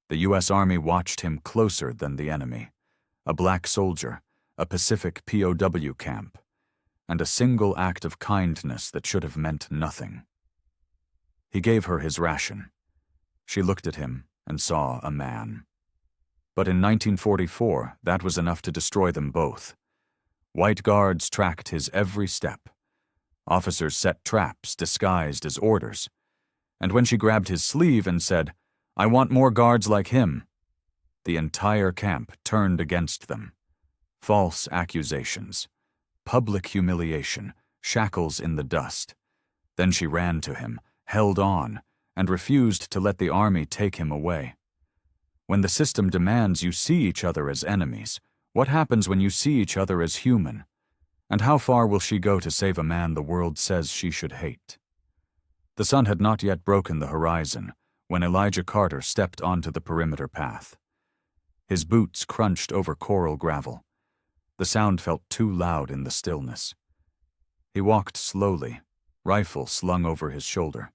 The U.S. Army watched him closer than the enemy. A black soldier, a Pacific POW camp, and a single act of kindness that should have meant nothing. He gave her his ration. She looked at him and saw a man. But in 1944, that was enough to destroy them both. White guards tracked his every step. Officers set traps disguised as orders. And when she grabbed his sleeve and said, "I want more guards like him," the entire camp turned against them. False accusations, public humiliation, shackles in the dust. Then she ran to him, held on, and refused to let the army take him away. When the system demands you see each other as enemies, what happens when you see each other as human? And how far will she go to save a man the world says she should hate? The sun had not yet broken the horizon when Elijah Carter stepped onto the perimeter path. His boots crunched over coral gravel. The sound felt too loud in the stillness. He walked slowly, rifle slung over his shoulder.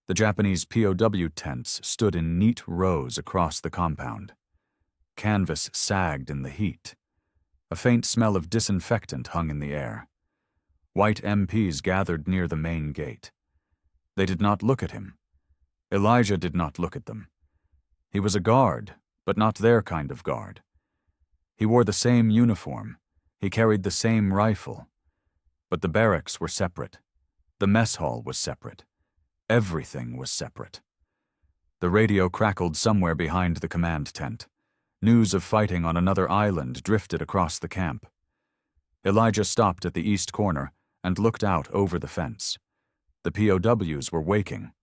The Japanese POW tents stood in neat rows across the compound. Canvas sagged in the heat. A faint smell of disinfectant hung in the air. White MPs gathered near the main gate. They did not look at him. Elijah did not look at them. He was a guard, but not their kind of guard. He wore the same uniform. He carried the same rifle. But the barracks were separate. The mess hall was separate. Everything was separate. The radio crackled somewhere behind the command tent. News of fighting on another island drifted across the camp. Elijah stopped at the east corner and looked out over the fence. The POWs were waking.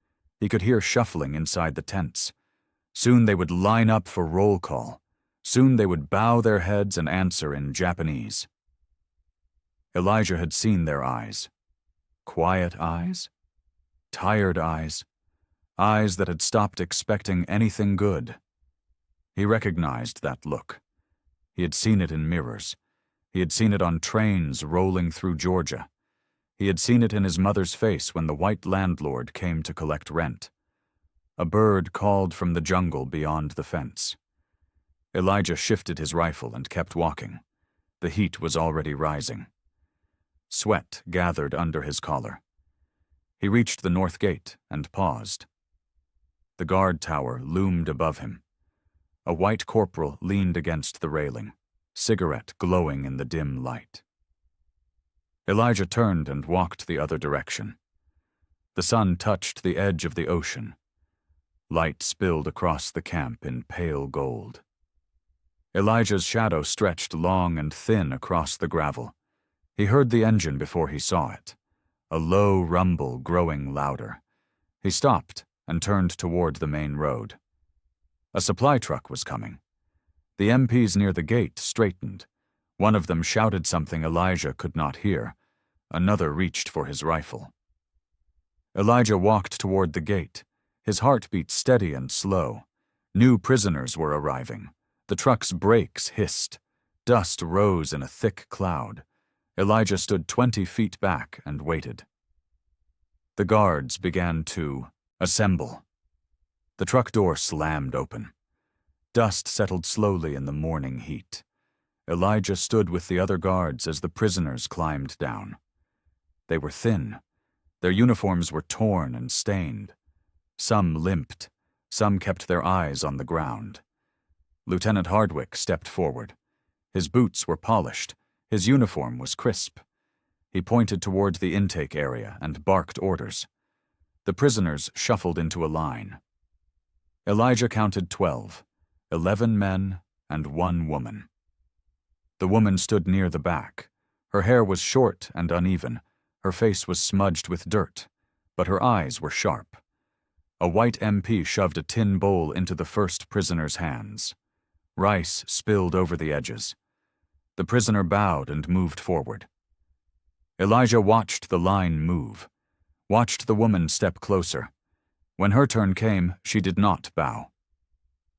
He could hear shuffling inside the tents. Soon they would line up for roll call. Soon they would bow their heads and answer in Japanese. Elijah had seen their eyes. Quiet eyes? Tired eyes. Eyes that had stopped expecting anything good. He recognized that look. He had seen it in mirrors. He had seen it on trains rolling through Georgia. He had seen it in his mother's face when the white landlord came to collect rent. A bird called from the jungle beyond the fence. Elijah shifted his rifle and kept walking. The heat was already rising. Sweat gathered under his collar. He reached the north gate and paused. The guard tower loomed above him. A white corporal leaned against the railing, cigarette glowing in the dim light. Elijah turned and walked the other direction. The sun touched the edge of the ocean. Light spilled across the camp in pale gold. Elijah's shadow stretched long and thin across the gravel. He heard the engine before he saw it, a low rumble growing louder. He stopped and turned toward the main road. A supply truck was coming. The MPs near the gate straightened. One of them shouted something Elijah could not hear. Another reached for his rifle. Elijah walked toward the gate, his heartbeat steady and slow. New prisoners were arriving. The truck's brakes hissed. Dust rose in a thick cloud. Elijah stood 20 feet back and waited. The guards began to assemble. The truck door slammed open. Dust settled slowly in the morning heat. Elijah stood with the other guards as the prisoners climbed down. They were thin. Their uniforms were torn and stained. Some limped. Some kept their eyes on the ground. Lieutenant Hardwick stepped forward. His boots were polished. His uniform was crisp. He pointed toward the intake area and barked orders. The prisoners shuffled into a line. Elijah counted 12, 11 men and 1 woman. The woman stood near the back. Her hair was short and uneven. Her face was smudged with dirt, but her eyes were sharp. A white MP shoved a tin bowl into the first prisoner's hands. Rice spilled over the edges. The prisoner bowed and moved forward. Elijah watched the line move, watched the woman step closer. When her turn came, she did not bow.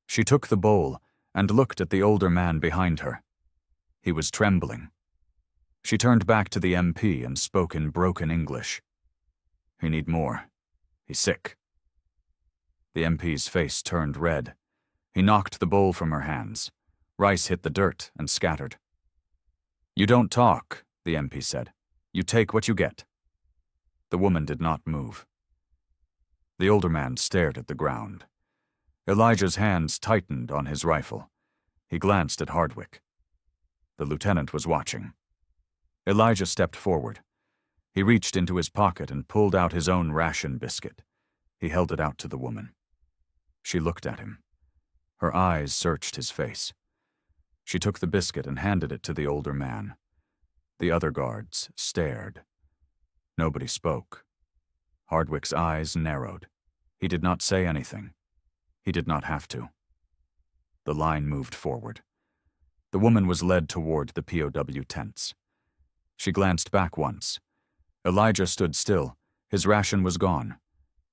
She took the bowl and looked at the older man behind her. He was trembling. She turned back to the MP and spoke in broken English. "He need more. He's sick." The MP's face turned red. He knocked the bowl from her hands. Rice hit the dirt and scattered. "You don't talk," the MP said. "You take what you get." The woman did not move. The older man stared at the ground. Elijah's hands tightened on his rifle. He glanced at Hardwick. The lieutenant was watching. Elijah stepped forward. He reached into his pocket and pulled out his own ration biscuit. He held it out to the woman. She looked at him. Her eyes searched his face. She took the biscuit and handed it to the older man. The other guards stared. Nobody spoke. Hardwick's eyes narrowed. He did not say anything. He did not have to. The line moved forward. The woman was led toward the POW tents. She glanced back once. Elijah stood still. His ration was gone.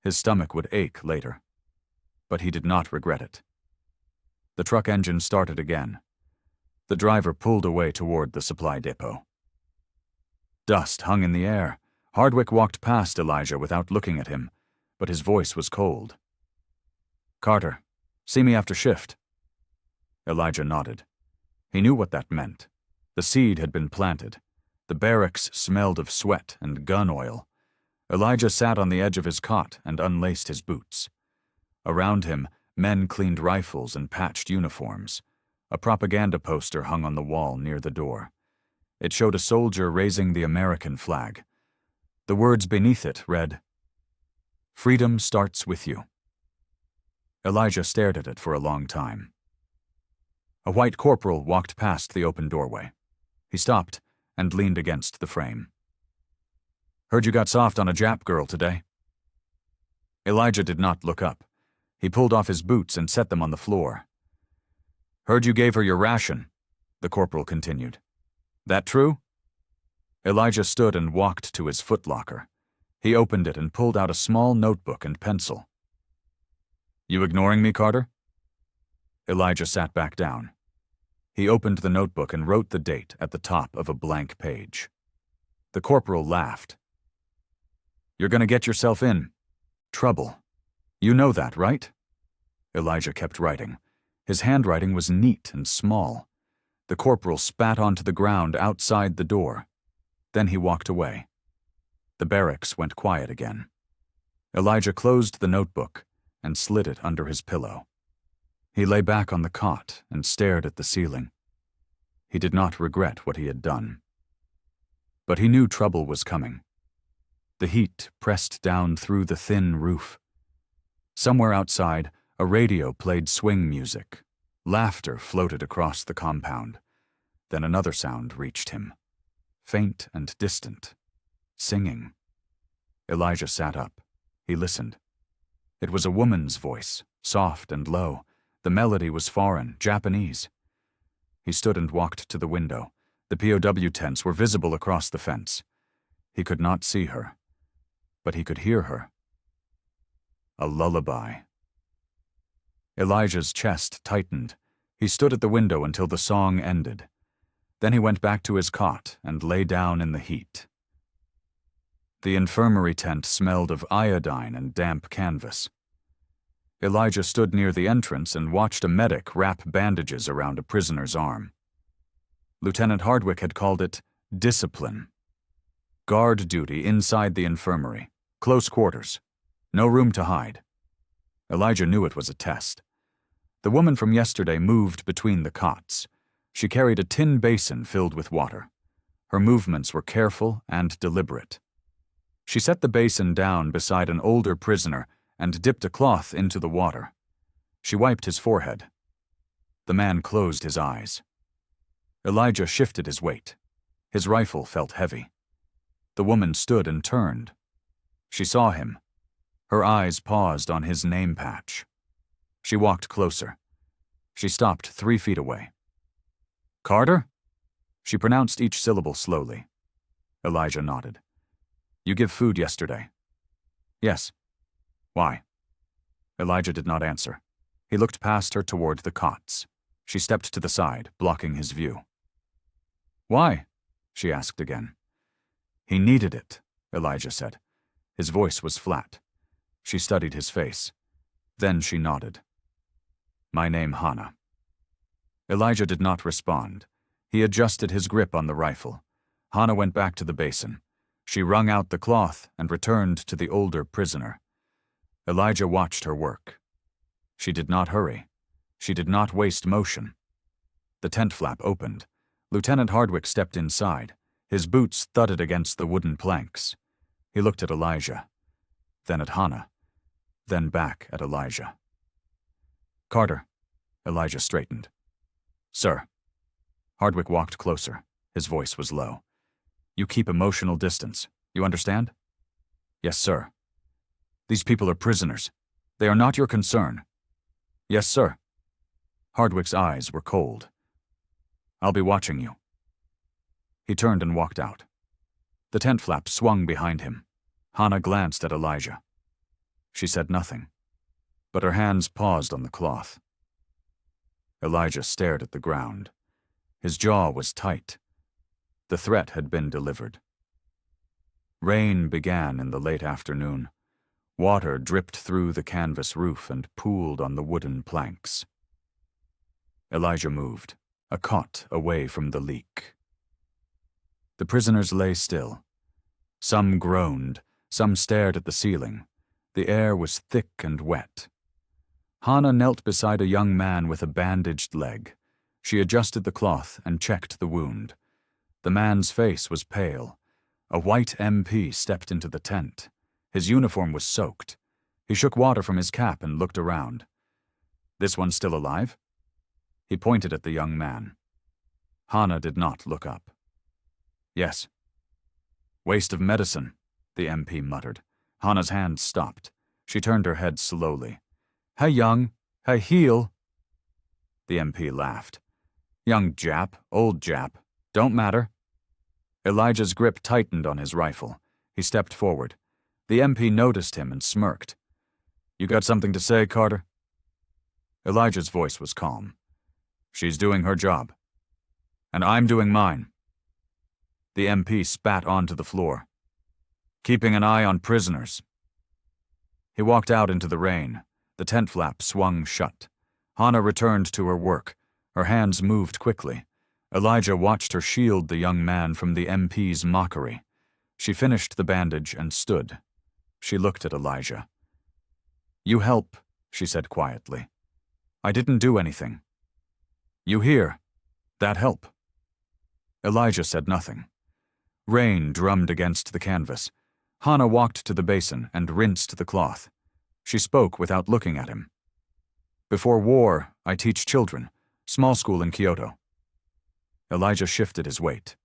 His stomach would ache later. But he did not regret it. The truck engine started again. The driver pulled away toward the supply depot. Dust hung in the air. Hardwick walked past Elijah without looking at him, but his voice was cold. "Carter, see me after shift." Elijah nodded. He knew what that meant. The seed had been planted. The barracks smelled of sweat and gun oil. Elijah sat on the edge of his cot and unlaced his boots. Around him, men cleaned rifles and patched uniforms. A propaganda poster hung on the wall near the door. It showed a soldier raising the American flag. The words beneath it read, "Freedom starts with you." Elijah stared at it for a long time. A white corporal walked past the open doorway. He stopped and leaned against the frame. "Heard you got soft on a Jap girl today." Elijah did not look up. He pulled off his boots and set them on the floor. "Heard you gave her your ration," the corporal continued. "That true?" Elijah stood and walked to his footlocker. He opened it and pulled out a small notebook and pencil. "You ignoring me, Carter?" Elijah sat back down. He opened the notebook and wrote the date at the top of a blank page. The corporal laughed. "You're going to get yourself in trouble. You know that, right?" Elijah kept writing. His handwriting was neat and small. The corporal spat onto the ground outside the door. Then he walked away. The barracks went quiet again. Elijah closed the notebook and slid it under his pillow. He lay back on the cot and stared at the ceiling. He did not regret what he had done. But he knew trouble was coming. The heat pressed down through the thin roof. Somewhere outside, a radio played swing music. Laughter floated across the compound. Then another sound reached him. Faint and distant. Singing. Elijah sat up. He listened. It was a woman's voice, soft and low. The melody was foreign, Japanese. He stood and walked to the window. The POW tents were visible across the fence. He could not see her, but he could hear her. A lullaby. Elijah's chest tightened. He stood at the window until the song ended. Then he went back to his cot and lay down in the heat. The infirmary tent smelled of iodine and damp canvas. Elijah stood near the entrance and watched a medic wrap bandages around a prisoner's arm. Lieutenant Hardwick had called it discipline. Guard duty inside the infirmary. Close quarters. No room to hide. Elijah knew it was a test. The woman from yesterday moved between the cots. She carried a tin basin filled with water. Her movements were careful and deliberate. She set the basin down beside an older prisoner and dipped a cloth into the water. She wiped his forehead. The man closed his eyes. Elijah shifted his weight. His rifle felt heavy. The woman stood and turned. She saw him. Her eyes paused on his name patch. She walked closer. She stopped 3 feet away. "Carter?" She pronounced each syllable slowly. Elijah nodded. "You give food yesterday?" "Yes." "Why?" Elijah did not answer. He looked past her toward the cots. She stepped to the side, blocking his view. "Why?" she asked again. "He needed it," Elijah said. His voice was flat. She studied his face. Then she nodded. My name Hannah." Elijah did not respond. He adjusted his grip on the rifle. Hannah went back to the basin. She wrung out the cloth and returned to the older prisoner. Elijah watched her work. She did not hurry. She did not waste motion. The tent flap opened. Lieutenant Hardwick stepped inside. His boots thudded against the wooden planks. He looked at Elijah, then at Hannah, then back at Elijah. "Carter." Elijah straightened. "Sir." Hardwick walked closer. His voice was low. "You keep emotional distance. You understand?" "Yes, sir." "These people are prisoners. They are not your concern." "Yes, sir." Hardwick's eyes were cold. "I'll be watching you." He turned and walked out. The tent flap swung behind him. Hannah glanced at Elijah. She said nothing, but her hands paused on the cloth. Elijah stared at the ground. His jaw was tight. The threat had been delivered. Rain began in the late afternoon. Water dripped through the canvas roof and pooled on the wooden planks. Elijah moved, a cot away from the leak. The prisoners lay still. Some groaned, some stared at the ceiling. The air was thick and wet. Hannah knelt beside a young man with a bandaged leg. She adjusted the cloth and checked the wound. The man's face was pale. A white MP stepped into the tent. His uniform was soaked. He shook water from his cap and looked around. "This one's still alive?" He pointed at the young man. Hannah did not look up. "Yes." "Waste of medicine," the MP muttered. Hannah's hand stopped. She turned her head slowly. "Hey, young. Hey, heal." The MP laughed. "Young Jap, old Jap. Don't matter." Elijah's grip tightened on his rifle. He stepped forward. The MP noticed him and smirked. "You got something to say, Carter?" Elijah's voice was calm. "She's doing her job. And I'm doing mine." The MP spat onto the floor. "Keeping an eye on prisoners." He walked out into the rain. The tent flap swung shut. Hannah returned to her work. Her hands moved quickly. Elijah watched her shield the young man from the MP's mockery. She finished the bandage and stood. She looked at Elijah. "You help," she said quietly. "I didn't do anything." "You hear? That help." Elijah said nothing. Rain drummed against the canvas. Hannah walked to the basin and rinsed the cloth. She spoke without looking at him. "Before war, I teach children. Small school in Kyoto." Elijah shifted his weight.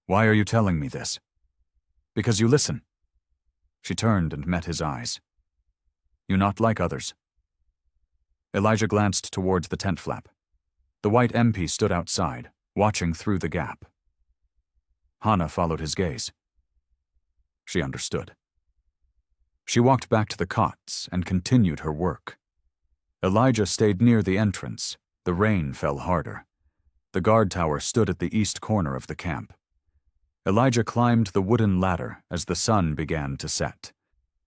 "Why are you telling me this?" "Because you listen." She turned and met his eyes. "You not like others." Elijah glanced towards the tent flap. The white MP stood outside, watching through the gap. Hannah followed his gaze. She understood. She walked back to the cots and continued her work. Elijah stayed near the entrance. The rain fell harder. The guard tower stood at the east corner of the camp. Elijah climbed the wooden ladder as the sun began to set.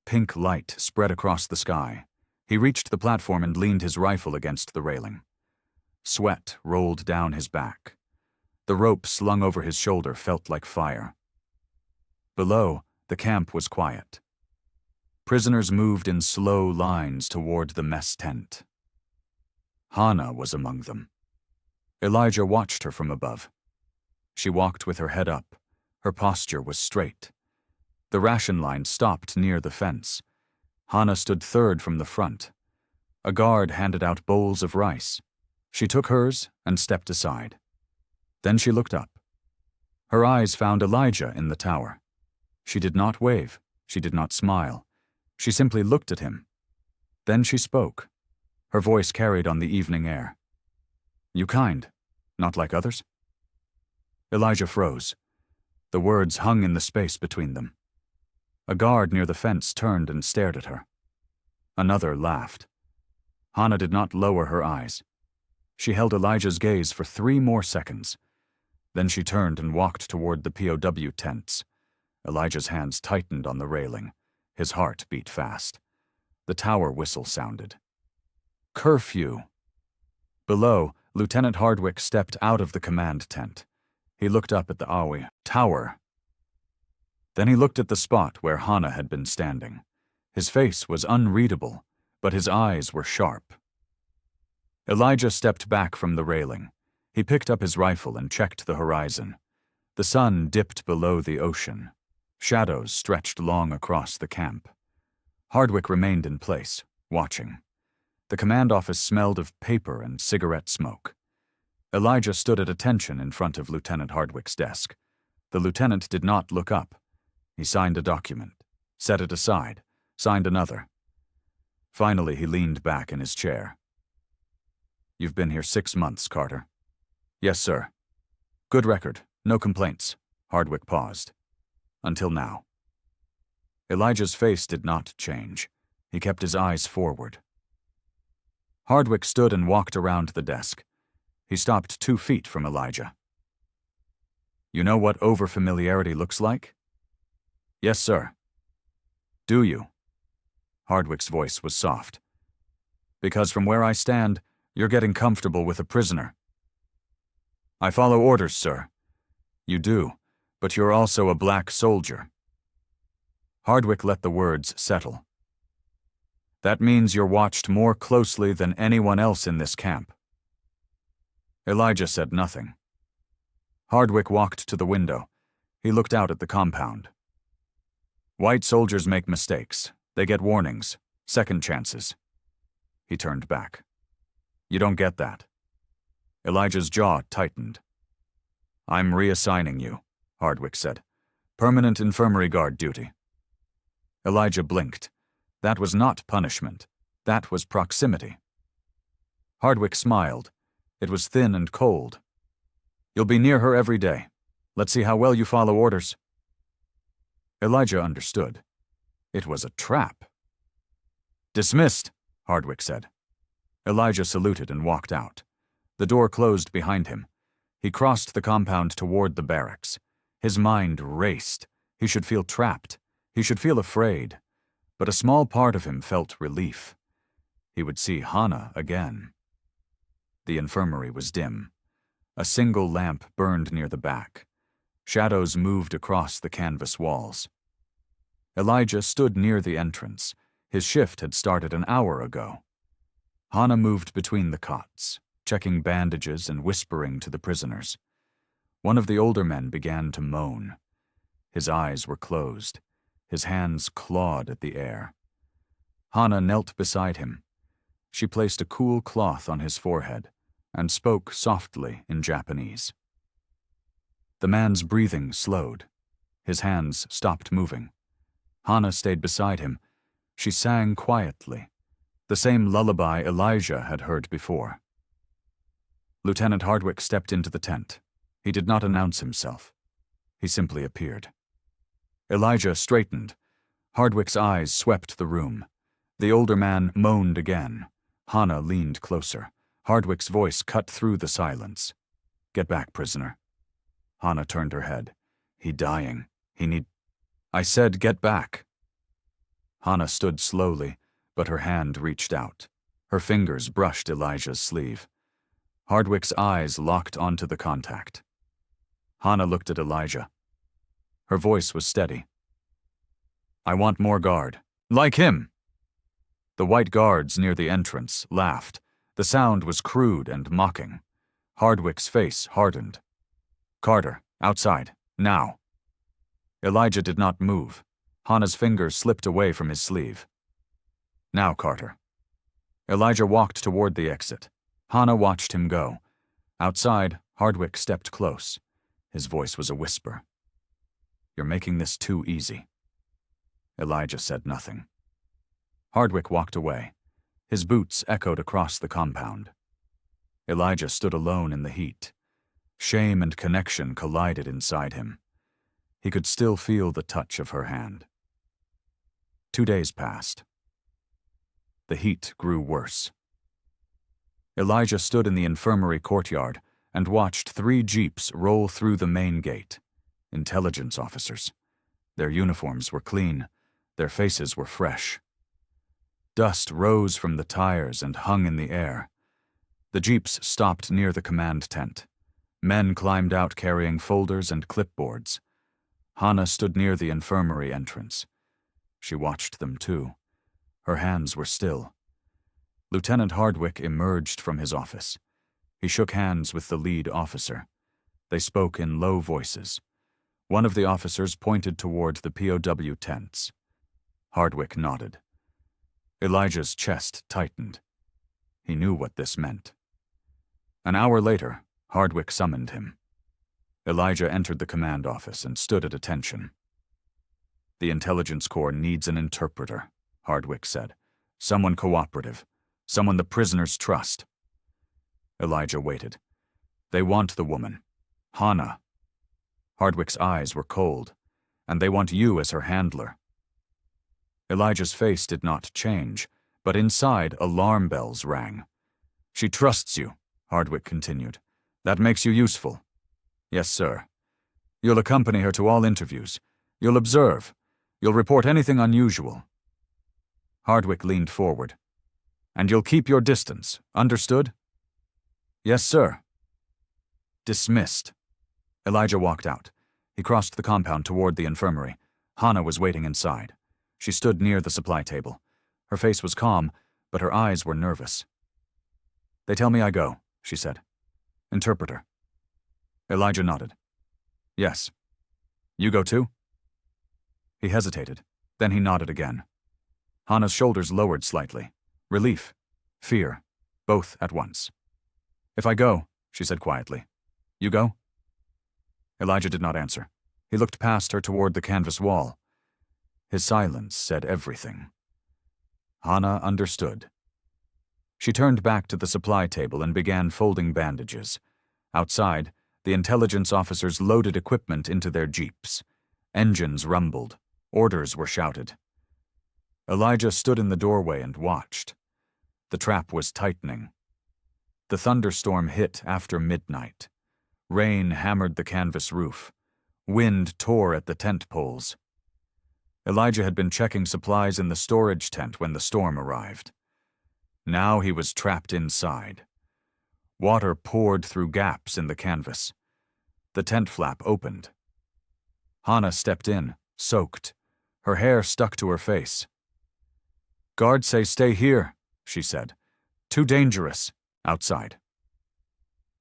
Pink light spread across the sky. He reached the platform and leaned his rifle against the railing. Sweat rolled down his back. The rope slung over his shoulder felt like fire. Below, the camp was quiet. Prisoners moved in slow lines toward the mess tent. Hannah was among them. Elijah watched her from above. She walked with her head up. Her posture was straight. The ration line stopped near the fence. Hannah stood third from the front. A guard handed out bowls of rice. She took hers and stepped aside. Then she looked up. Her eyes found Elijah in the tower. She did not wave. She did not smile. She simply looked at him. Then she spoke. Her voice carried on the evening air. "You kind, not like others?" Elijah froze. The words hung in the space between them. A guard near the fence turned and stared at her. Another laughed. Hannah did not lower her eyes. She held Elijah's gaze for 3 more seconds. Then she turned and walked toward the POW tents. Elijah's hands tightened on the railing. His heart beat fast. The tower whistle sounded. "Curfew," Below, Lieutenant Hardwick stepped out of the command tent. He looked up at the Aoi tower. Then he looked at the spot where Hana had been standing. His face was unreadable, but his eyes were sharp. Elijah stepped back from the railing. He picked up his rifle and checked the horizon. The sun dipped below the ocean. Shadows stretched long across the camp. Hardwick remained in place, watching. The command office smelled of paper and cigarette smoke. Elijah stood at attention in front of Lieutenant Hardwick's desk. The lieutenant did not look up. He signed a document, set it aside, signed another. Finally, he leaned back in his chair. "You've been here 6 months, Carter." "Yes, sir." "Good record, no complaints." Hardwick paused. "Until now." Elijah's face did not change. He kept his eyes forward. Hardwick stood and walked around the desk. He stopped 2 feet from Elijah. "You know what overfamiliarity looks like?" "Yes, sir." "Do you?" Hardwick's voice was soft. "Because from where I stand, you're getting comfortable with a prisoner." "I follow orders, sir." "You do, but you're also a black soldier." Hardwick let the words settle. "That means you're watched more closely than anyone else in this camp." Elijah said nothing. Hardwick walked to the window. He looked out at the compound. "White soldiers make mistakes. They get warnings, second chances." He turned back. "You don't get that." Elijah's jaw tightened. "I'm reassigning you," Hardwick said. "Permanent infirmary guard duty." Elijah blinked. That was not punishment. That was proximity. Hardwick smiled. It was thin and cold. "You'll be near her every day. Let's see how well you follow orders." Elijah understood. It was a trap. "Dismissed," Hardwick said. Elijah saluted and walked out. The door closed behind him. He crossed the compound toward the barracks. His mind raced. He should feel trapped. He should feel afraid. But a small part of him felt relief. He would see Hana again. The infirmary was dim. A single lamp burned near the back. Shadows moved across the canvas walls. Elijah stood near the entrance. His shift had started an hour ago. Hana moved between the cots, checking bandages and whispering to the prisoners. One of the older men began to moan. His eyes were closed. His hands clawed at the air. Hana knelt beside him. She placed a cool cloth on his forehead and spoke softly in Japanese. The man's breathing slowed. His hands stopped moving. Hana stayed beside him. She sang quietly, the same lullaby Elijah had heard before. Lieutenant Hardwick stepped into the tent. He did not announce himself. He simply appeared. Elijah straightened. Hardwick's eyes swept the room. The older man moaned again. Hana leaned closer. Hardwick's voice cut through the silence. "Get back, prisoner." Hana turned her head. "He dying. I said get back." Hana stood slowly, but her hand reached out. Her fingers brushed Elijah's sleeve. Hardwick's eyes locked onto the contact. Hana looked at Elijah. Her voice was steady. "I want more guard. Like him!" The white guards near the entrance laughed. The sound was crude and mocking. Hardwick's face hardened. "Carter, outside, now." Elijah did not move. Hana's fingers slipped away from his sleeve. "Now, Carter." Elijah walked toward the exit. Hana watched him go. Outside, Hardwick stepped close. His voice was a whisper. "You're making this too easy." Elijah said nothing. Hardwick walked away. His boots echoed across the compound. Elijah stood alone in the heat. Shame and connection collided inside him. He could still feel the touch of her hand. 2 days passed. The heat grew worse. Elijah stood in the infirmary courtyard and watched 3 jeeps roll through the main gate. Intelligence officers. Their uniforms were clean. Their faces were fresh. Dust rose from the tires and hung in the air. The jeeps stopped near the command tent. Men climbed out carrying folders and clipboards. Hannah stood near the infirmary entrance. She watched them too. Her hands were still. Lieutenant Hardwick emerged from his office. He shook hands with the lead officer. They spoke in low voices. One of the officers pointed toward the POW tents. Hardwick nodded. Elijah's chest tightened. He knew what this meant. An hour later, Hardwick summoned him. Elijah entered the command office and stood at attention. "The Intelligence Corps needs an interpreter," Hardwick said. "Someone cooperative. Someone the prisoners trust." Elijah waited. "They want the woman. Hannah." Hardwick's eyes were cold. "And they want you as her handler." Elijah's face did not change, but inside alarm bells rang. "She trusts you," Hardwick continued. "That makes you useful." "Yes, sir. You'll accompany her to all interviews. You'll observe. You'll report anything unusual." Hardwick leaned forward. "And you'll keep your distance, understood?" "Yes, sir." Dismissed. Elijah walked out. He crossed the compound toward the infirmary. Hannah was waiting inside. She stood near the supply table. Her face was calm, but her eyes were nervous. "They tell me I go," she said. "Interpreter." Elijah nodded. "Yes. You go too?" He hesitated. Then he nodded again. Hannah's shoulders lowered slightly. Relief, fear, both at once. "If I go," she said quietly. "You go?" Elijah did not answer. He looked past her toward the canvas wall. His silence said everything. Hannah understood. She turned back to the supply table and began folding bandages. Outside, the intelligence officers loaded equipment into their jeeps. Engines rumbled. Orders were shouted. Elijah stood in the doorway and watched. The trap was tightening. The thunderstorm hit after midnight. Rain hammered the canvas roof. Wind tore at the tent poles. Elijah had been checking supplies in the storage tent when the storm arrived. Now he was trapped inside. Water poured through gaps in the canvas. The tent flap opened. Hannah stepped in, soaked. Her hair stuck to her face. "Guards say stay here," she said. "Too dangerous. Outside."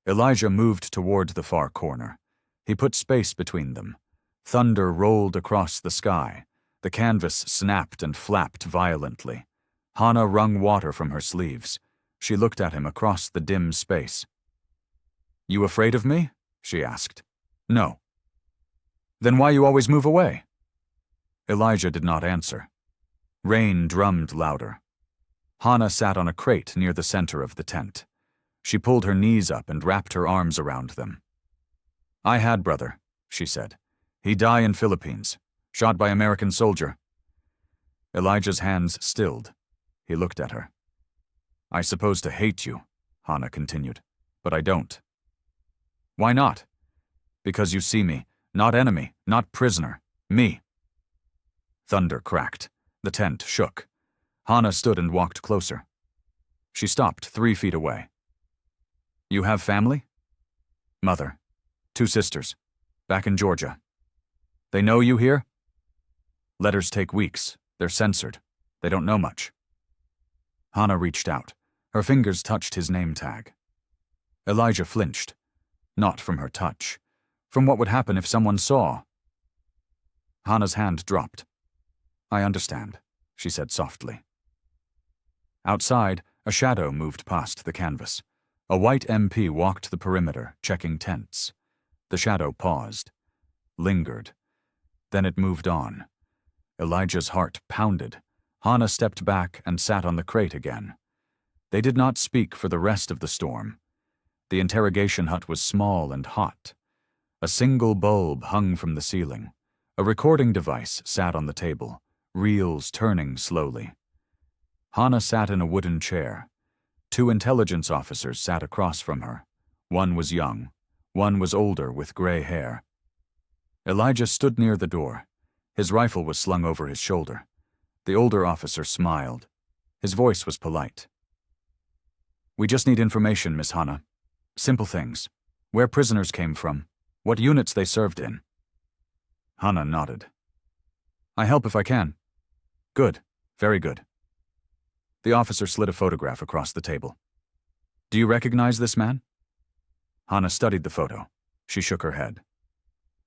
Elijah moved toward the far corner. He put space between them. Thunder rolled across the sky. The canvas snapped and flapped violently. Hannah wrung water from her sleeves. She looked at him across the dim space. "You afraid of me?" she asked. "No." "Then why you always move away?" Elijah did not answer. Rain drummed louder. Hannah sat on a crate near the center of the tent. She pulled her knees up and wrapped her arms around them. "I had brother," she said. "He died in Philippines, shot by American soldier." Elijah's hands stilled. He looked at her. "I suppose to hate you," Hannah continued, "but I don't." "Why not?" "Because you see me, not enemy, not prisoner, me." Thunder cracked. The tent shook. Hannah stood and walked closer. She stopped 3 feet away. "You have family?" "Mother. 2 sisters. Back in Georgia." "They know you here?" "Letters take weeks. They're censored. They don't know much." Hannah reached out. Her fingers touched his name tag. Elijah flinched. Not from her touch. From what would happen if someone saw. Hannah's hand dropped. "I understand," she said softly. Outside, a shadow moved past the canvas. A white MP walked the perimeter, checking tents. The shadow paused, lingered. Then it moved on. Elijah's heart pounded. Hannah stepped back and sat on the crate again. They did not speak for the rest of the storm. The interrogation hut was small and hot. A single bulb hung from the ceiling. A recording device sat on the table, reels turning slowly. Hannah sat in a wooden chair. 2 intelligence officers sat across from her. One was young. One was older with gray hair. Elijah stood near the door. His rifle was slung over his shoulder. The older officer smiled. His voice was polite. We just need information, Miss Hana. Simple things. Where prisoners came from. What units they served in. Hana nodded. I help if I can. Good. Very good. The officer slid a photograph across the table. Do you recognize this man? Hana studied the photo. She shook her head.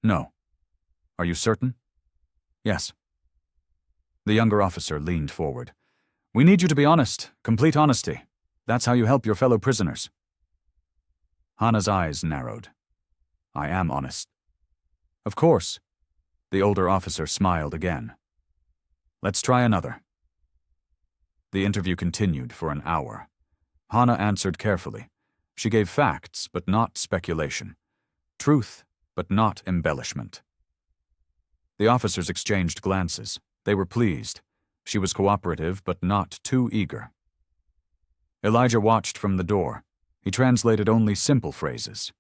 No. Are you certain? Yes. The younger officer leaned forward. We need you to be honest, complete honesty. That's how you help your fellow prisoners. Hana's eyes narrowed. I am honest. Of course. The older officer smiled again. Let's try another. The interview continued for an hour. Hana answered carefully. She gave facts, but not speculation. Truth, but not embellishment. The officers exchanged glances. They were pleased. She was cooperative, but not too eager. Elijah watched from the door. He translated only simple phrases.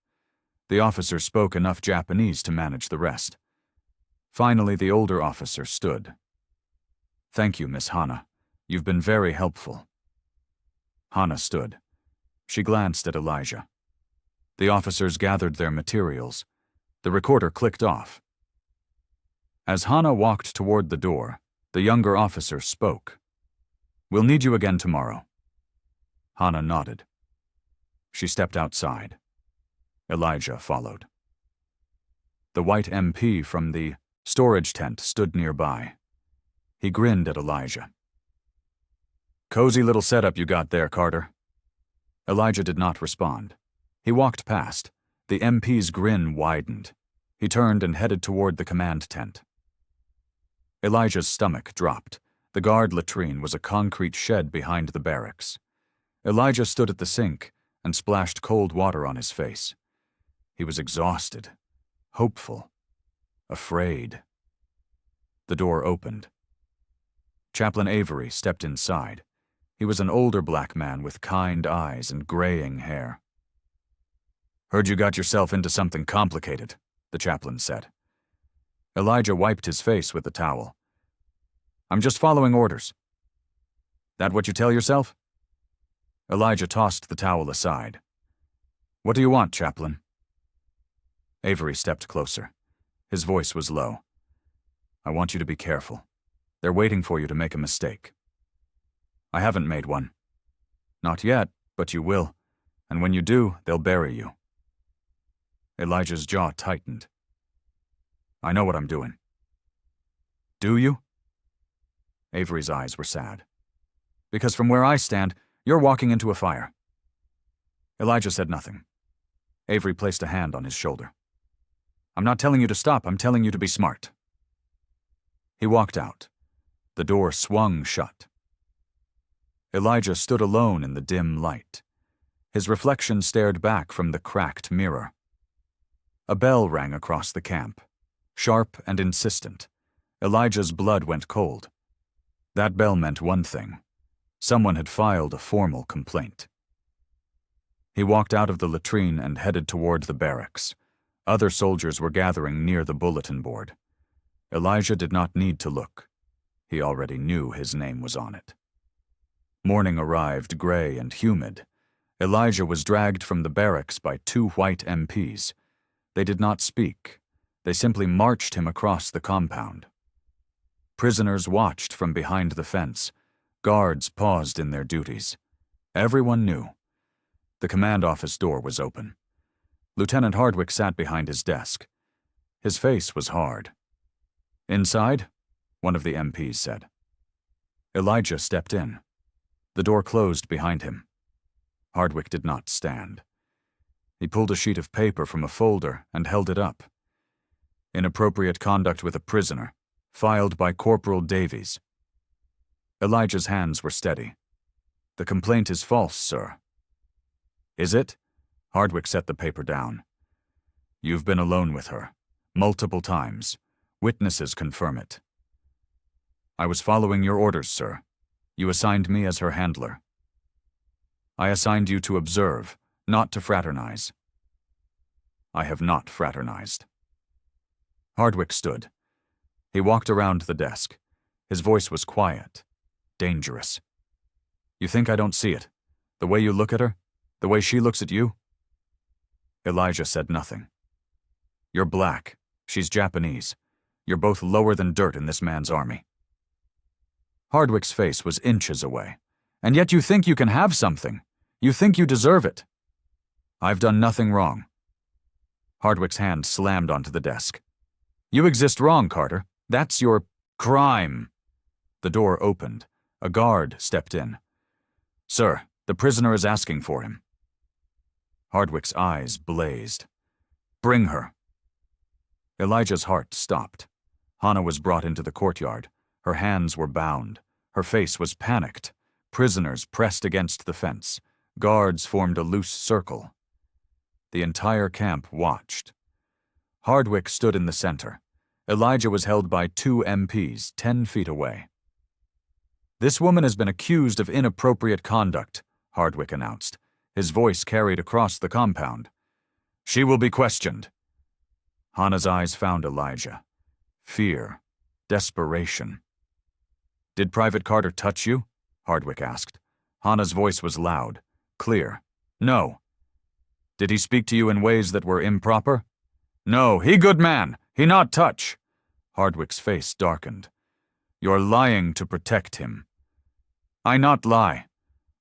The officer spoke enough Japanese to manage the rest. Finally, the older officer stood. Thank you, Miss Hana. You've been very helpful. Hana stood. She glanced at Elijah. The officers gathered their materials. The recorder clicked off. As Hana walked toward the door, the younger officer spoke. We'll need you again tomorrow. Hana nodded. She stepped outside. Elijah followed. The white MP from the storage tent stood nearby. He grinned at Elijah. Cozy little setup you got there, Carter. Elijah did not respond. He walked past. The MP's grin widened. He turned and headed toward the command tent. Elijah's stomach dropped. The guard latrine was a concrete shed behind the barracks. Elijah stood at the sink and splashed cold water on his face. He was exhausted, hopeful, afraid. The door opened. Chaplain Avery stepped inside. He was an older black man with kind eyes and graying hair. Heard you got yourself into something complicated, the chaplain said. Elijah wiped his face with the towel. I'm just following orders. That what you tell yourself? Elijah tossed the towel aside. What do you want, chaplain? Avery stepped closer. His voice was low. I want you to be careful. They're waiting for you to make a mistake. I haven't made one. Not yet, but you will. And when you do, they'll bury you. Elijah's jaw tightened. I know what I'm doing. Do you? Avery's eyes were sad. Because from where I stand, you're walking into a fire. Elijah said nothing. Avery placed a hand on his shoulder. I'm not telling you to stop, I'm telling you to be smart. He walked out. The door swung shut. Elijah stood alone in the dim light. His reflection stared back from the cracked mirror. A bell rang across the camp. Sharp and insistent. Elijah's blood went cold. That bell meant one thing. Someone had filed a formal complaint. He walked out of the latrine and headed toward the barracks. Other soldiers were gathering near the bulletin board. Elijah did not need to look. He already knew his name was on it. Morning arrived gray and humid. Elijah was dragged from the barracks by 2 white MPs. They did not speak. They simply marched him across the compound. Prisoners watched from behind the fence. Guards paused in their duties. Everyone knew. The command office door was open. Lieutenant Hardwick sat behind his desk. His face was hard. Inside? One of the MPs said. Elijah stepped in. The door closed behind him. Hardwick did not stand. He pulled a sheet of paper from a folder and held it up. Inappropriate conduct with a prisoner, filed by Corporal Davies. Elijah's hands were steady. The complaint is false, sir. Is it? Hardwick set the paper down. You've been alone with her, multiple times. Witnesses confirm it. I was following your orders, sir. You assigned me as her handler. I assigned you to observe, not to fraternize. I have not fraternized. Hardwick stood. He walked around the desk. His voice was quiet, dangerous. You think I don't see it? The way you look at her? The way she looks at you?" Elijah said nothing. "You're black. She's Japanese. You're both lower than dirt in this man's army." Hardwick's face was inches away. "And yet you think you can have something. You think you deserve it." "I've done nothing wrong." Hardwick's hand slammed onto the desk. "You exist wrong, Carter. That's your crime." The door opened. A guard stepped in. "Sir, the prisoner is asking for him." Hardwick's eyes blazed. "Bring her." Elijah's heart stopped. Hannah was brought into the courtyard. Her hands were bound. Her face was panicked. Prisoners pressed against the fence. Guards formed a loose circle. The entire camp watched. Hardwick stood in the center. Elijah was held by 2 MPs 10 feet away. "This woman has been accused of inappropriate conduct," Hardwick announced. His voice carried across the compound. "She will be questioned." Hannah's eyes found Elijah. Fear. Desperation. "Did Private Carter touch you?" Hardwick asked. Hannah's voice was loud, clear. "No." "Did he speak to you in ways that were improper?" "No, he good man. He not touch." Hardwick's face darkened. "You're lying to protect him." "I not lie."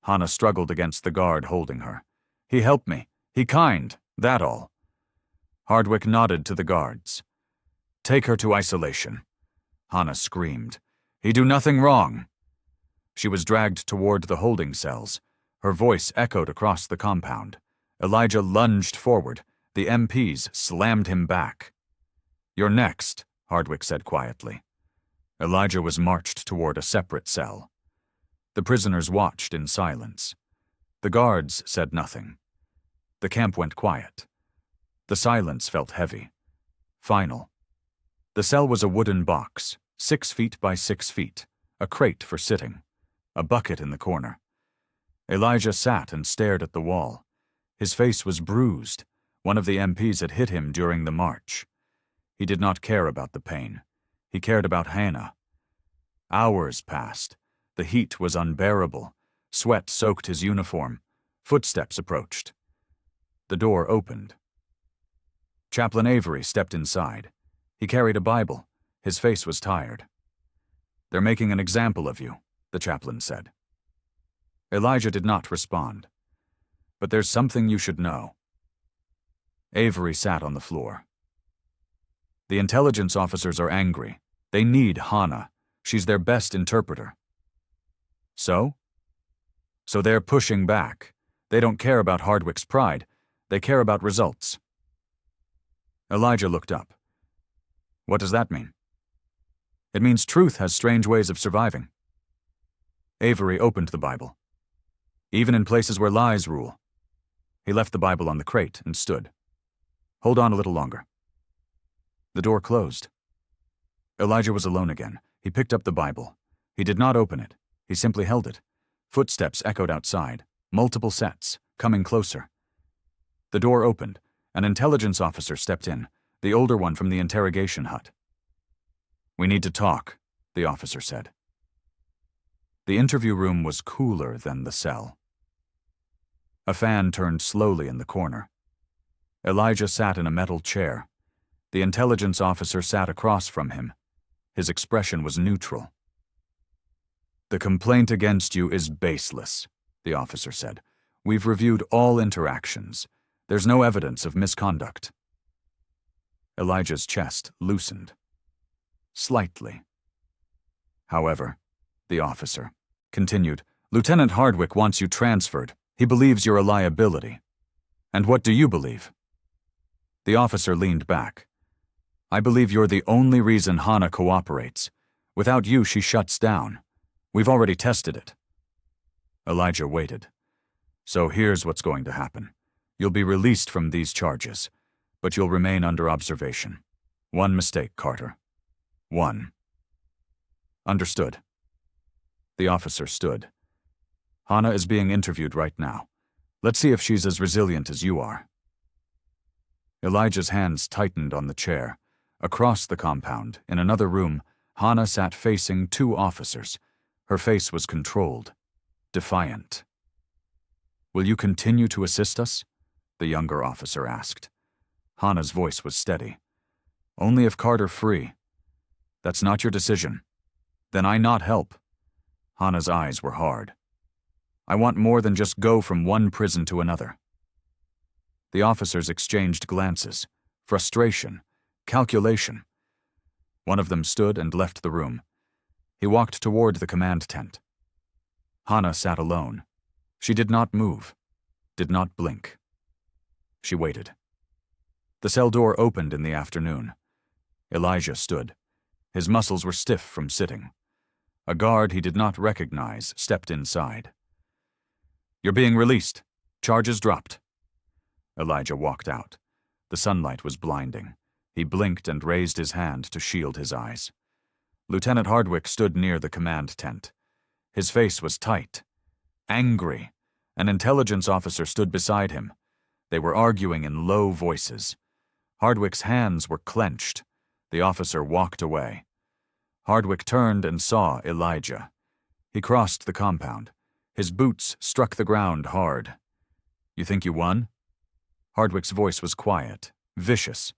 Hannah struggled against the guard holding her. "He helped me. He kind, that all." Hardwick nodded to the guards. "Take her to isolation." Hannah screamed. "He do nothing wrong." She was dragged toward the holding cells. Her voice echoed across the compound. Elijah lunged forward. The MPs slammed him back. "You're next," Hardwick said quietly. Elijah was marched toward a separate cell. The prisoners watched in silence. The guards said nothing. The camp went quiet. The silence felt heavy. Final. The cell was a wooden box, 6 feet by 6 feet, a crate for sitting, a bucket in the corner. Elijah sat and stared at the wall. His face was bruised. One of the MPs had hit him during the march. He did not care about the pain. He cared about Hannah. Hours passed. The heat was unbearable. Sweat soaked his uniform. Footsteps approached. The door opened. Chaplain Avery stepped inside. He carried a Bible. His face was tired. "They're making an example of you," the chaplain said. Elijah did not respond. "But there's something you should know." Avery sat on the floor. "The intelligence officers are angry. They need Hannah. She's their best interpreter." "So?" "So they're pushing back. They don't care about Hardwick's pride. They care about results." Elijah looked up. "What does that mean?" "It means truth has strange ways of surviving." Avery opened the Bible. "Even in places where lies rule." He left the Bible on the crate and stood. "Hold on a little longer." The door closed. Elijah was alone again. He picked up the Bible. He did not open it. He simply held it. Footsteps echoed outside, multiple sets, coming closer. The door opened. An intelligence officer stepped in, the older one from the interrogation hut. "We need to talk," the officer said. The interview room was cooler than the cell. A fan turned slowly in the corner. Elijah sat in a metal chair. The intelligence officer sat across from him. His expression was neutral. "The complaint against you is baseless," the officer said. "We've reviewed all interactions. There's no evidence of misconduct." Elijah's chest loosened. Slightly. "However," the officer continued, "Lieutenant Hardwick wants you transferred. He believes you're a liability." "And what do you believe?" The officer leaned back. "I believe you're the only reason Hannah cooperates. Without you, she shuts down. We've already tested it." Elijah waited. "So here's what's going to happen. You'll be released from these charges, but you'll remain under observation. One mistake, Carter. One." "Understood." The officer stood. "Hannah is being interviewed right now. Let's see if she's as resilient as you are." Elijah's hands tightened on the chair. Across the compound, in another room, Hannah sat facing 2 officers. Her face was controlled, defiant. Will you continue to assist us? The younger officer asked. Hannah's voice was steady. Only if Carter free. That's not your decision. Then I not help. Hannah's eyes were hard. I want more than just go from one prison to another. The officers exchanged glances, frustration, calculation. One of them stood and left the room. He walked toward the command tent. Hannah sat alone. She did not move, did not blink. She waited. The cell door opened in the afternoon. Elijah stood. His muscles were stiff from sitting. A guard he did not recognize stepped inside. You're being released. Charges dropped. Elijah walked out. The sunlight was blinding. He blinked and raised his hand to shield his eyes. Lieutenant Hardwick stood near the command tent. His face was tight, angry. An intelligence officer stood beside him. They were arguing in low voices. Hardwick's hands were clenched. The officer walked away. Hardwick turned and saw Elijah. He crossed the compound. His boots struck the ground hard. You think you won? Hardwick's voice was quiet, vicious.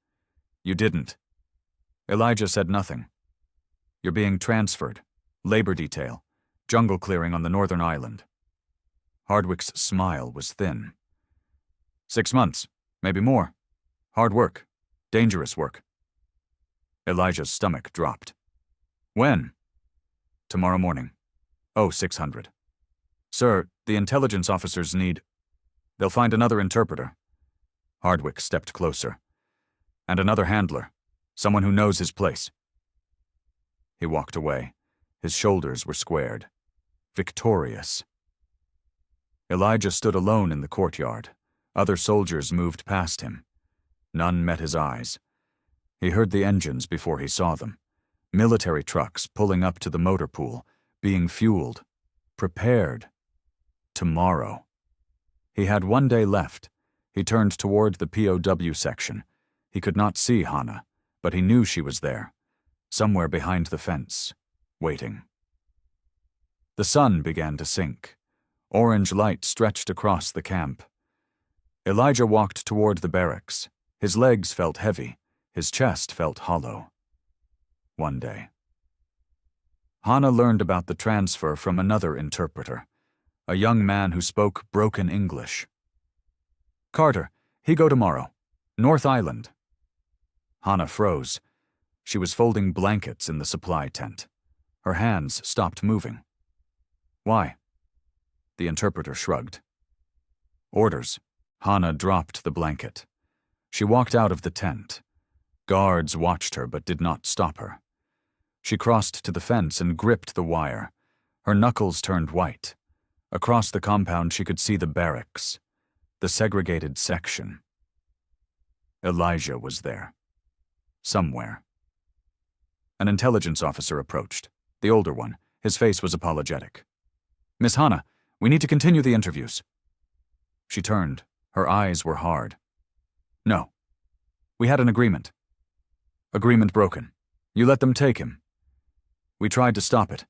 You didn't. Elijah said nothing. You're being transferred. Labor detail. Jungle clearing on the northern island. Hardwick's smile was thin. 6 months, maybe more. Hard work. Dangerous work. Elijah's stomach dropped. When? Tomorrow morning. 0600. Sir, the intelligence officers need... They'll find another interpreter. Hardwick stepped closer. And another handler. Someone who knows his place. He walked away. His shoulders were squared. Victorious. Elijah stood alone in the courtyard. Other soldiers moved past him. None met his eyes. He heard the engines before he saw them. Military trucks pulling up to the motor pool, being fueled. Prepared. Tomorrow. He had 1 day left. He turned toward the POW section. He could not see Hannah, but he knew she was there, somewhere behind the fence, waiting. The sun began to sink. Orange light stretched across the camp. Elijah walked toward the barracks. His legs felt heavy. His chest felt hollow. 1 day. Hannah learned about the transfer from another interpreter, a young man who spoke broken English. Carter, he go tomorrow. North Island. Hannah froze. She was folding blankets in the supply tent. Her hands stopped moving. Why? The interpreter shrugged. Orders. Hannah dropped the blanket. She walked out of the tent. Guards watched her but did not stop her. She crossed to the fence and gripped the wire. Her knuckles turned white. Across the compound she could see the barracks, the segregated section. Elijah was there. Somewhere. An intelligence officer approached, the older one. His face was apologetic. Miss Hannah, we need to continue the interviews. She turned. Her eyes were hard. No. We had an agreement. Agreement broken. You let them take him. We tried to stop it.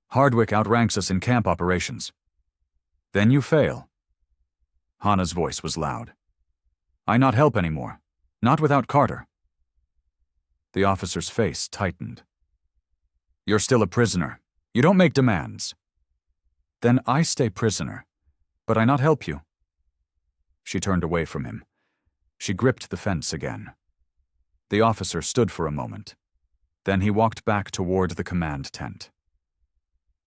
Hardwick outranks us in camp operations. Then you fail. Hannah's voice was loud. I not help anymore. Not without Carter. The officer's face tightened. You're still a prisoner. You don't make demands. Then I stay prisoner. But I not help you. She turned away from him. She gripped the fence again. The officer stood for a moment. Then he walked back toward the command tent.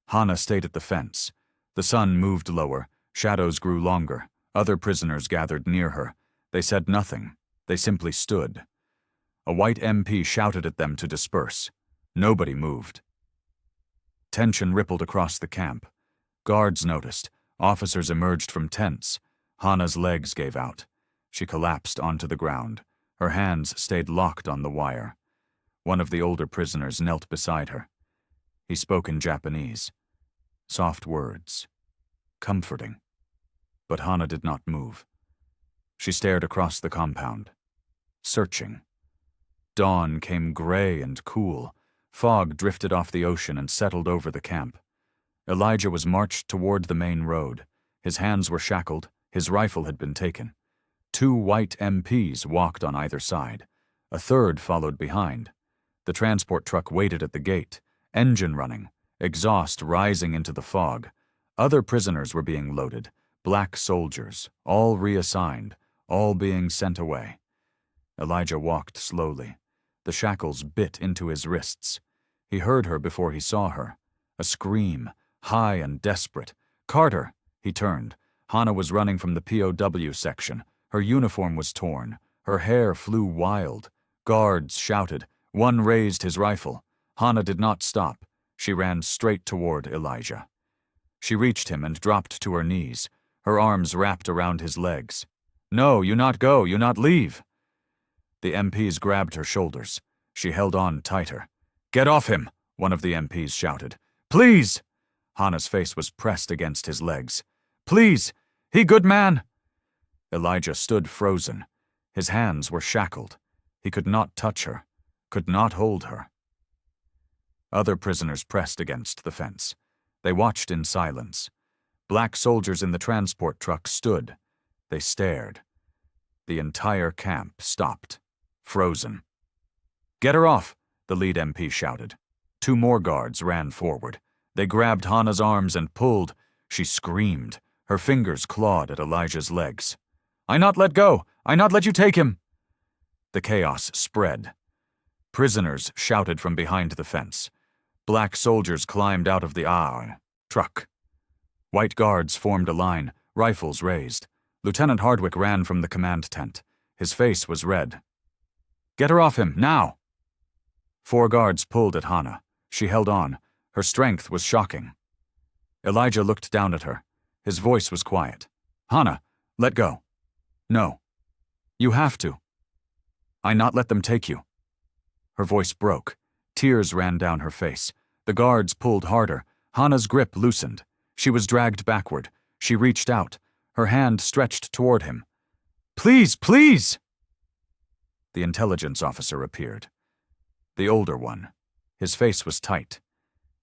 Hannah stayed at the fence. The sun moved lower. Shadows grew longer. Other prisoners gathered near her. They said nothing. They simply stood. A white MP shouted at them to disperse. Nobody moved. Tension rippled across the camp. Guards noticed. Officers emerged from tents. Hannah's legs gave out. She collapsed onto the ground. Her hands stayed locked on the wire. One of the older prisoners knelt beside her. He spoke in Japanese. Soft words. Comforting. But Hannah did not move. She stared across the compound. Searching. Dawn came gray and cool. Fog drifted off the ocean and settled over the camp. Elijah was marched toward the main road. His hands were shackled, His rifle had been taken. 2 white MPs walked on either side. A third followed behind. The transport truck waited at the gate, engine running, exhaust rising into the fog. Other prisoners were being loaded, black soldiers, all reassigned, all being sent away. Elijah walked slowly. The shackles bit into his wrists. He heard her before he saw her. A scream, high and desperate. "Carter!" He turned. Hannah was running from the POW section. Her uniform was torn. Her hair flew wild. Guards shouted. One raised his rifle. Hannah did not stop. She ran straight toward Elijah. She reached him and dropped to her knees, her arms wrapped around his legs. "No, you not go, you not leave." The MPs grabbed her shoulders. She held on tighter. "Get off him," one of the MPs shouted. "Please!" Hannah's face was pressed against his legs. "Please! He good man!" Elijah stood frozen. His hands were shackled. He could not touch her, could not hold her. Other prisoners pressed against the fence. They watched in silence. Black soldiers in the transport truck stood. They stared. The entire camp stopped, frozen. "Get her off," the lead MP shouted. 2 more guards ran forward. They grabbed Hannah's arms and pulled. She screamed. Her fingers clawed at Elijah's legs. "I not let go! I not let you take him!" The chaos spread. Prisoners shouted from behind the fence. Black soldiers climbed out of the truck. White guards formed a line, rifles raised. Lieutenant Hardwick ran from the command tent. His face was red. "Get her off him, now!" 4 guards pulled at Hannah. She held on. Her strength was shocking. Elijah looked down at her. His voice was quiet. "Hannah, let go." "No. You have to. I not let them take you." Her voice broke. Tears ran down her face. The guards pulled harder. Hannah's grip loosened. She was dragged backward. She reached out. Her hand stretched toward him. "Please, please!" The intelligence officer appeared. The older one. His face was tight.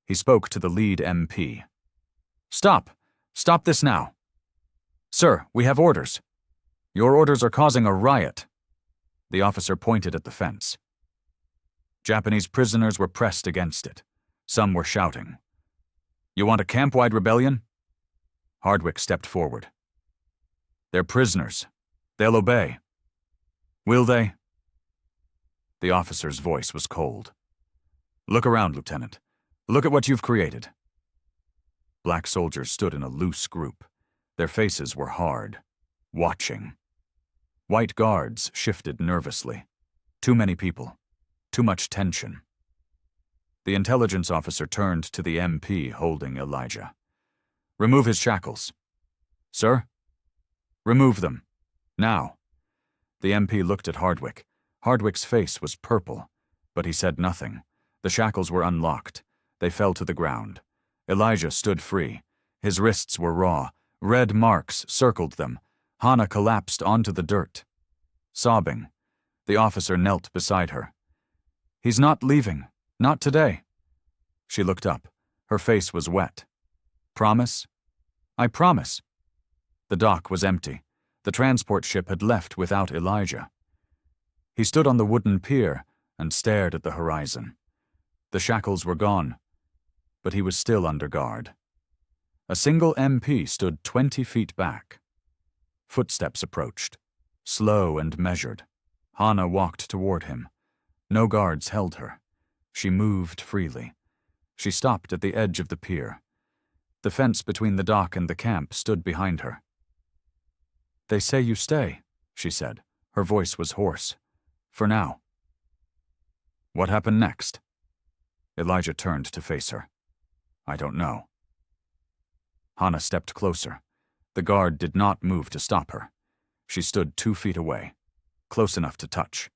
He spoke to the lead MP. "Stop! Stop this now!" "Sir, we have orders." "Your orders are causing a riot." The officer pointed at the fence. Japanese prisoners were pressed against it. Some were shouting. "You want a camp-wide rebellion?" Hardwick stepped forward. "They're prisoners. They'll obey." "Will they?" The officer's voice was cold. "Look around, Lieutenant. Look at what you've created." Black soldiers stood in a loose group. Their faces were hard, watching. White guards shifted nervously. Too many people. Too much tension. The intelligence officer turned to the MP holding Elijah. "Remove his shackles." "Sir?" "Remove them. Now." The MP looked at Hardwick. Hardwick's face was purple, but he said nothing. The shackles were unlocked. They fell to the ground. Elijah stood free. His wrists were raw. Red marks circled them. Hannah collapsed onto the dirt. Sobbing, the officer knelt beside her. "He's not leaving. Not today." She looked up. Her face was wet. "Promise?" "I promise." The dock was empty. The transport ship had left without Elijah. He stood on the wooden pier and stared at the horizon. The shackles were gone, but he was still under guard. A single MP stood 20 feet back. Footsteps approached, slow and measured. Hannah walked toward him. No guards held her. She moved freely. She stopped at the edge of the pier. The fence between the dock and the camp stood behind her. "They say you stay," she said. Her voice was hoarse. "For now." "What happened next?" Elijah turned to face her. "I don't know." Hannah stepped closer. The guard did not move to stop her. She stood 2 feet away, close enough to touch,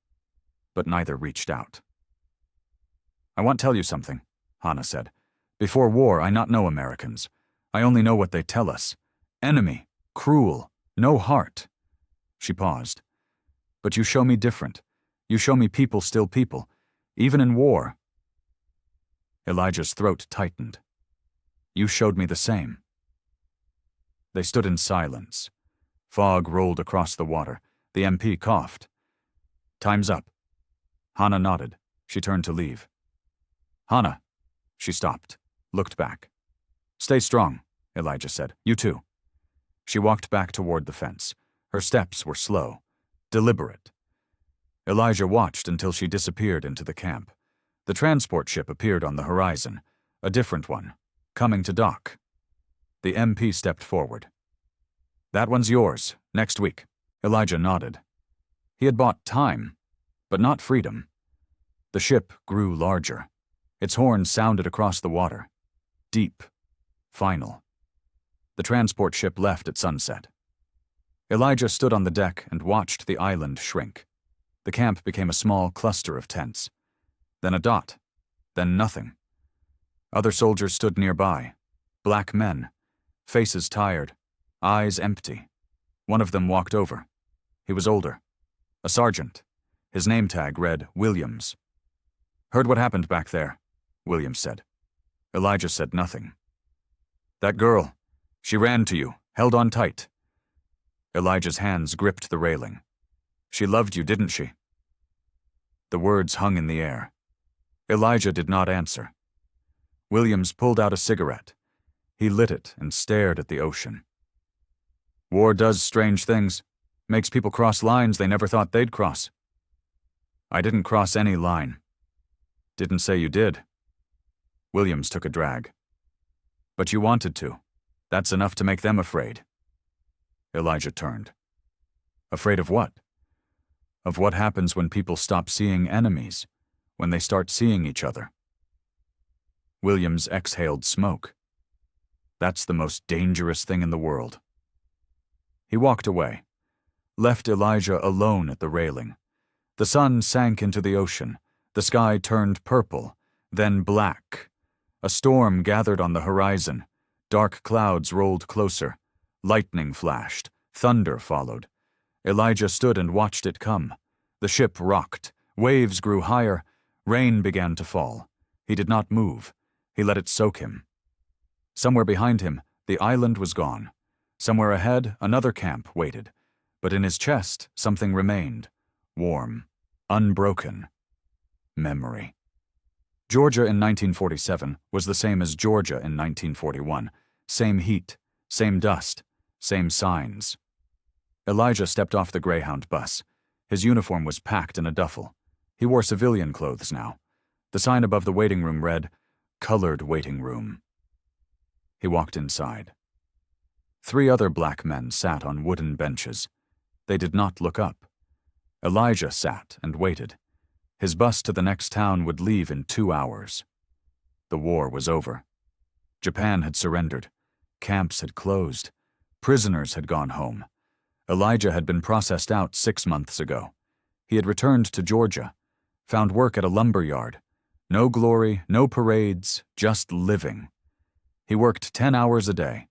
but neither reached out. "I want to tell you something," Hannah said. "Before war, I not know Americans. I only know what they tell us. Enemy, cruel, no heart." She paused. "But you show me different. You show me people still people, even in war." Elijah's throat tightened. "You showed me the same." They stood in silence. Fog rolled across the water. The MP coughed. "Time's up." Hannah nodded. She turned to leave. "Hannah." She stopped, looked back. "Stay strong," Elijah said. "You too." She walked back toward the fence. Her steps were slow, deliberate. Elijah watched until she disappeared into the camp. The transport ship appeared on the horizon, a different one, coming to dock. The MP stepped forward. "That one's yours, next week." Elijah nodded. He had bought time, but not freedom. The ship grew larger. Its horn sounded across the water. Deep. Final. The transport ship left at sunset. Elijah stood on the deck and watched the island shrink. The camp became a small cluster of tents. Then a dot. Then nothing. Other soldiers stood nearby. Black men. Faces tired. Eyes empty. One of them walked over. He was older. A sergeant. His name tag read Williams. "Heard what happened back there," Williams said. Elijah said nothing. "That girl. She ran to you, held on tight." Elijah's hands gripped the railing. "She loved you, didn't she?" The words hung in the air. Elijah did not answer. Williams pulled out a cigarette. He lit it and stared at the ocean. "War does strange things. Makes people cross lines they never thought they'd cross." "I didn't cross any line." "Didn't say you did." Williams took a drag. "But you wanted to. That's enough to make them afraid." Elijah turned. "Afraid of what?" "Of what happens when people stop seeing enemies, when they start seeing each other." Williams exhaled smoke. "That's the most dangerous thing in the world." He walked away, left Elijah alone at the railing. The sun sank into the ocean. The sky turned purple, then black. A storm gathered on the horizon. Dark clouds rolled closer. Lightning flashed. Thunder followed. Elijah stood and watched it come. The ship rocked. Waves grew higher. Rain began to fall. He did not move. He let it soak him. Somewhere behind him, the island was gone. Somewhere ahead, another camp waited. But in his chest, something remained. Warm. Unbroken. Memory. Georgia in 1947 was the same as Georgia in 1941. Same heat, same dust, same signs. Elijah stepped off the Greyhound bus. His uniform was packed in a duffel. He wore civilian clothes now. The sign above the waiting room read, "Colored Waiting Room." He walked inside. 3 other black men sat on wooden benches. They did not look up. Elijah sat and waited. His bus to the next town would leave in 2 hours. The war was over. Japan had surrendered. Camps had closed. Prisoners had gone home. Elijah had been processed out 6 months ago. He had returned to Georgia, found work at a lumber yard. No glory, no parades, just living. He worked 10 hours a day,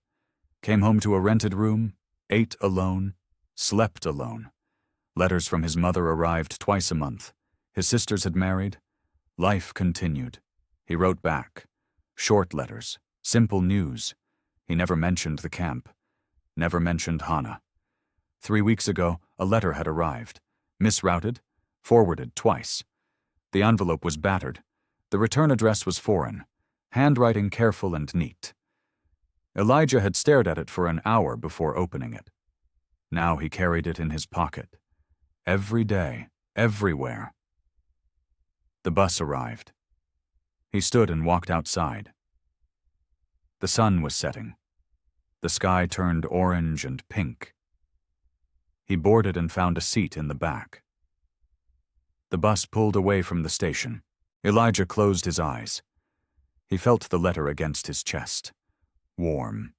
came home to a rented room, ate alone, slept alone. Letters from his mother arrived twice a month. His sisters had married. Life continued. He wrote back. Short letters, simple news. He never mentioned the camp, never mentioned Hannah. 3 weeks ago, a letter had arrived, misrouted, forwarded twice. The envelope was battered. The return address was foreign, handwriting careful and neat. Elijah had stared at it for an hour before opening it. Now he carried it in his pocket. Every day, everywhere. The bus arrived. He stood and walked outside. The sun was setting. The sky turned orange and pink. He boarded and found a seat in the back. The bus pulled away from the station. Elijah closed his eyes. He felt the letter against his chest. Warm.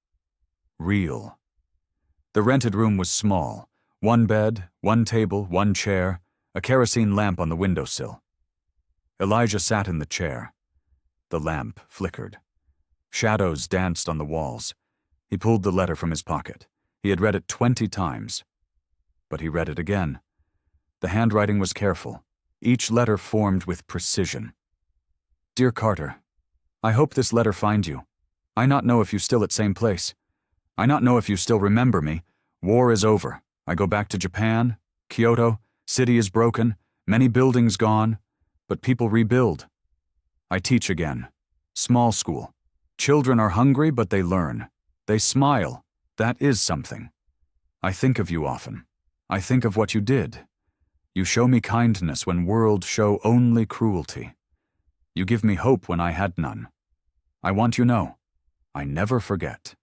Real. The rented room was small. 1 bed, 1 table, 1 chair, a kerosene lamp on the windowsill. Elijah sat in the chair. The lamp flickered. Shadows danced on the walls. He pulled the letter from his pocket. He had read it 20 times. But he read it again. The handwriting was careful. Each letter formed with precision. Dear Carter, I hope this letter find you. I not know if you still at same place. I not know if you still remember me. War is over. I go back to Japan, Kyoto, city is broken, many buildings gone, but people rebuild. I teach again. Small school. Children are hungry, but they learn. They smile. That is something. I think of you often. I think of what you did. You show me kindness when world show only cruelty. You give me hope when I had none. I want you know, I never forget.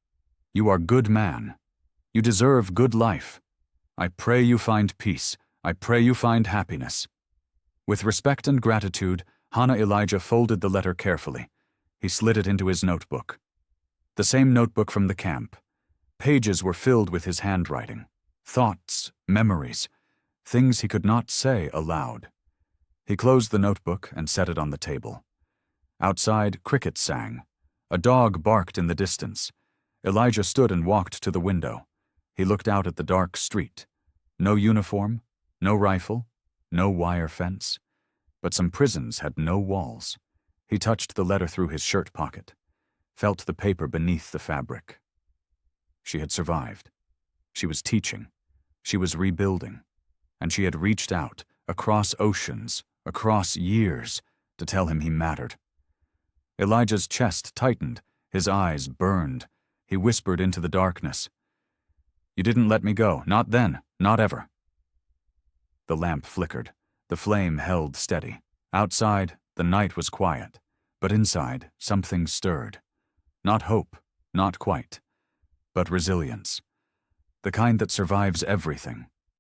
You are good man. You deserve good life. I pray you find peace. I pray you find happiness. With respect and gratitude, Hana Elijah folded the letter carefully. He slid it into his notebook. The same notebook from the camp. Pages were filled with his handwriting. Thoughts, memories, things he could not say aloud. He closed the notebook and set it on the table. Outside, crickets sang. A dog barked in the distance. Elijah stood and walked to the window. He looked out at the dark street. No uniform, no rifle, no wire fence. But some prisons had no walls. He touched the letter through his shirt pocket, felt the paper beneath the fabric. She had survived. She was teaching. She was rebuilding. And she had reached out, across oceans, across years, to tell him he mattered. Elijah's chest tightened, his eyes burned. He whispered into the darkness, "You didn't let me go, not then, not ever." The lamp flickered. The flame held steady. Outside, the night was quiet, but inside, something stirred. Not hope, not quite, but resilience. The kind that survives everything.